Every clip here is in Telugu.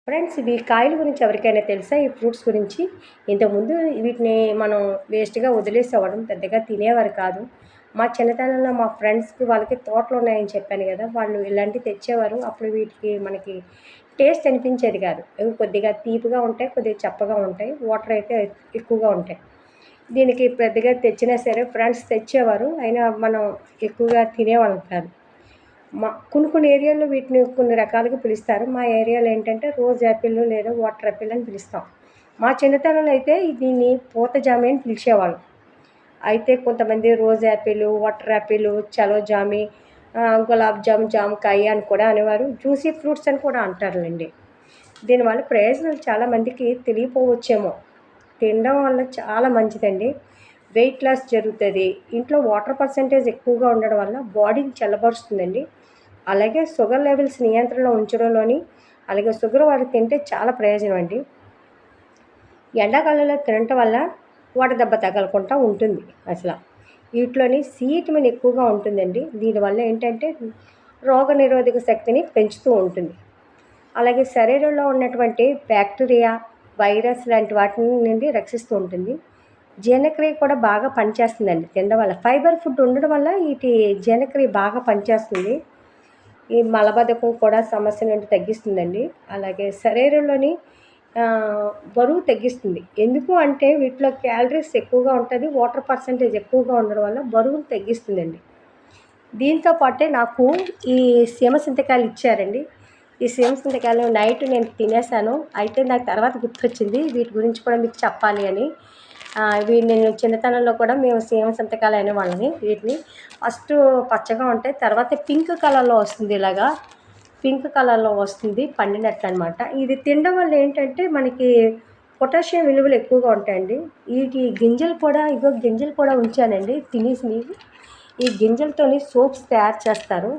ఫ్రెండ్స్, ఇవి కాయల గురించి ఎవరికైనా తెలుసా? ఈ ఫ్రూట్స్ గురించి? ఇంతకుముందు వీటిని మనం వేస్ట్‌గా వదిలేసేవాళ్ళం. పెద్దగా తినేవారు కాదు. మా చిన్నతనంలో మా ఫ్రెండ్స్‌కి వాళ్ళకి తోటలున్నాయని చెప్పాను గదా! వాళ్ళు ఇలాంటివి తెచ్చేవారు. అప్పుడు వీటికి మనకి టేస్ట్ అనిపించేది కాదు. ఇవి కొద్దిగా తీపిగా ఉంటాయి, కొద్దిగా చప్పగా ఉంటాయి. వాటర్ అయితే ఎక్కువగా ఉంటాయి. దీనికి పెద్దగా తెచ్చినా సరే ఫ్రెండ్స్ తెచ్చేవారు. అయినా మనం ఎక్కువగా తినేవాళ్ళం కాదు. కొన్ని కొన్ని ఏరియాల్లో వీటిని కొన్ని రకాలుగా పిలుస్తారు. మా ఏరియాలో ఏంటంటే రోజ్ యాపిల్ లేదా వాటర్ యాపిల్ అని పిలుస్తాం. మా చిన్నతనంలో అయితే దీన్ని పూత జామి అని పిలిచేవాళ్ళం. అయితే కొంతమంది రోజ్ యాపిల్, వాటర్ యాపిల్, చలో జామి, గులాబ్ జామ్, జామకాయ అని కూడా అనేవారు. జ్యూసీ ఫ్రూట్స్ అని కూడా అంటారులెండి. దీనివల్ల ప్రయోజనాలు చాలా మందికి తెలియపోవచ్చేమో. తినడం వల్ల చాలా మంచిదండి. వెయిట్ లాస్ జరుగుతది. ఇంట్లో వాటర్ పర్సెంటేజ్ ఎక్కువగా ఉండడం వల్ల బాడీని చల్లబరుస్తుందండి. అలాగే షుగర్ లెవెల్స్ నియంత్రణలో ఉంచడంలోని, అలాగే షుగర్ వారు తింటే చాలా ప్రయోజనం అండి. ఎండాకాలంలో తినటం వల్ల వడదెబ్బ తగలకుండా ఉంటుంది అసల. వీటిలోని సి విటమిన్ ఎక్కువగా ఉంటుందండి. దీనివల్ల ఏంటంటే రోగనిరోధక శక్తిని పెంచుతూ ఉంటుంది. అలాగే శరీరంలో ఉన్నటువంటి బ్యాక్టీరియా, వైరస్ లాంటి వాటి నుండి రక్షిస్తూ ఉంటుంది. జీర్ణక్రియ కూడా బాగా పనిచేస్తుందండి తినడం వల్ల. ఫైబర్ ఫుడ్ ఉండడం వల్ల వీటి జీర్ణక్రియ బాగా పనిచేస్తుంది. ఈ మలబద్ధకం కూడా సమస్య నుండి తగ్గిస్తుందండి. అలాగే శరీరంలోని బరువు తగ్గిస్తుంది. ఎందుకు అంటే వీటిలో క్యాలరీస్ ఎక్కువగా ఉంటది. వాటర్ పర్సెంటేజ్ ఎక్కువగా ఉండడం వల్ల బరువును తగ్గిస్తుందండి. దీంతో పాటే నాకు ఈ సీమ సింతకాయలు ఇచ్చారండి. ఈ సీమ సింతకాయలు నైట్ నేను తినేసాను. అయితే నాకు తర్వాత గుర్తొచ్చింది వీటి గురించి కూడా మీకు చెప్పాలి అని. ఇవి నేను చిన్నతనంలో కూడా మేము సీమ సింతకాయలు అనేవాళ్ళని వీటిని. ఫస్టు పచ్చగా ఉంటాయి. తర్వాత పింక్ కలర్‌లో వస్తుంది ఇలాగా. పింక్ కలర్‌లో వస్తుంది పండినట్లనమాట. ఇది తినడం వల్ల ఏంటంటే మనకి పొటాషియం విలువలు ఎక్కువగా ఉంటాయండి. వీటి గింజలు కూడా ఉంచానండి తినేసినవి. ఈ గింజలతోని సోప్స్ తయారు చేస్తారు.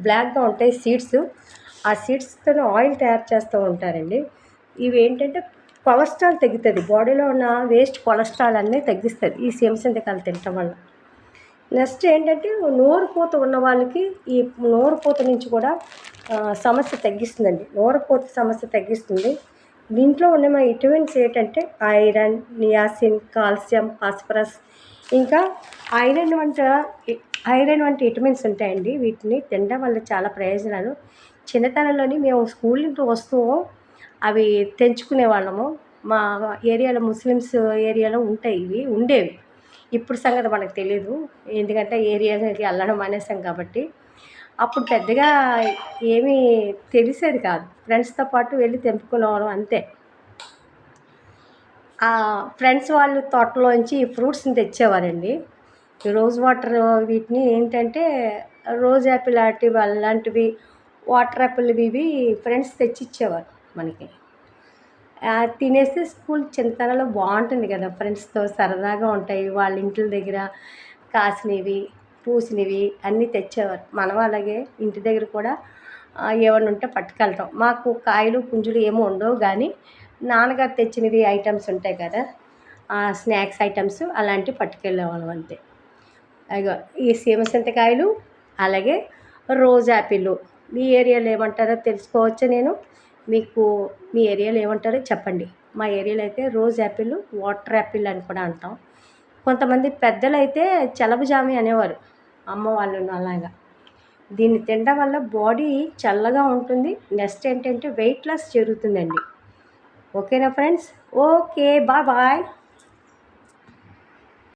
బ్లాక్‌గా ఉంటాయి సీడ్స్. ఆ సీడ్స్‌తోని ఆయిల్ తయారు చేస్తూ ఉంటారండి. ఇవి ఏంటంటే కొలెస్ట్రాల్ తగ్గుతది. బాడీలో ఉన్న వేస్ట్ కొలెస్ట్రాల్ అన్నీ తగ్గిస్తది ఈ సీమ సింతకాయలు తినటం వల్ల. నెక్స్ట్ ఏంటంటే నోరు పూత ఉన్న వాళ్ళకి ఈ నోరు పూత నుంచి కూడా సమస్య తగ్గిస్తుందండి. నోరు పూత సమస్య తగ్గిస్తుంది. దీంట్లో ఉన్న మా విటమిన్స్ ఏంటంటే ఐరన్, నియాసిన్, కాల్షియం, ఫాస్ఫరస్, ఇంకా ఐరన్ వంటి విటమిన్స్ ఉంటాయండి. వీటిని తినడం వల్ల చాలా ప్రయోజనాలు. చిన్నతనంలోని మేము స్కూల్ నుండి వస్తూ అవి తెంచుకునే వాళ్ళము. మా ఏరియాలో ముస్లిమ్స్ ఏరియాలో ఉండేవి. ఇప్పుడు సంగతి మనకు తెలీదు. ఎందుకంటే ఏరియాకి వెళ్ళడం మానేసాం కాబట్టి. అప్పుడు పెద్దగా ఏమీ తెలిసేది కాదు. ఫ్రెండ్స్‌తో పాటు వెళ్ళి తెంపుకునేవాళ్ళం అంతే. ఫ్రెండ్స్ వాళ్ళు తోటలోంచి ఈ ఫ్రూట్స్‌ని తెచ్చేవారండి. ఈ రోజ్ వాటర్ వీటిని ఏంటంటే రోజ్ యాపిల్ అలాంటివి వాటర్ యాపిల్ ఇవి ఫ్రెండ్స్ తెచ్చిచ్చేవారు మనకి. తినేసి స్కూల్ చిన్నతనంలో బాగుంటుంది కదా! ఫ్రెండ్స్‌తో సరదాగా ఉంటాయి. వాళ్ళ ఇంట్ల దగ్గర కాసినవి, పూసినవి అన్నీ తెచ్చేవారు. మనం అలాగే ఇంటి దగ్గర కూడా ఏమన్నా ఉంటే పట్టుకెళ్ళటం. మాకు కాయలు, పుంజులు ఏమి ఉండవు గానీ, నాన్నగారు తెచ్చినవి ఐటెమ్స్ ఉంటాయి కదా! స్నాక్స్ ఐటెమ్స్ అలాంటివి పట్టుకెళ్ళేవాళ్ళం అంతే. అదిగో ఈ సీమ సింతకాయలు, అలాగే రోజ్ యాపిల్లు. మీ ఏరియాలో ఏమంటారో తెలుసుకోవచ్చా నేను? మీ ఏరియాలో ఏమంటారో చెప్పండి. మా ఏరియాలో అయితే రోజ్ యాపిల్, వాటర్ యాపిల్ అని కూడా అంటాం. కొంతమంది పెద్దలైతే చలవ జామి అనేవారు. అమ్మ వాళ్ళును అలాగా. దీన్ని తినడం వల్ల బాడీ చల్లగా ఉంటుంది. నెక్స్ట్ ఏంటంటే వెయిట్ లాస్ జరుగుతుందండి. ఓకేనా ఫ్రెండ్స్? ఓకే. బాయ్.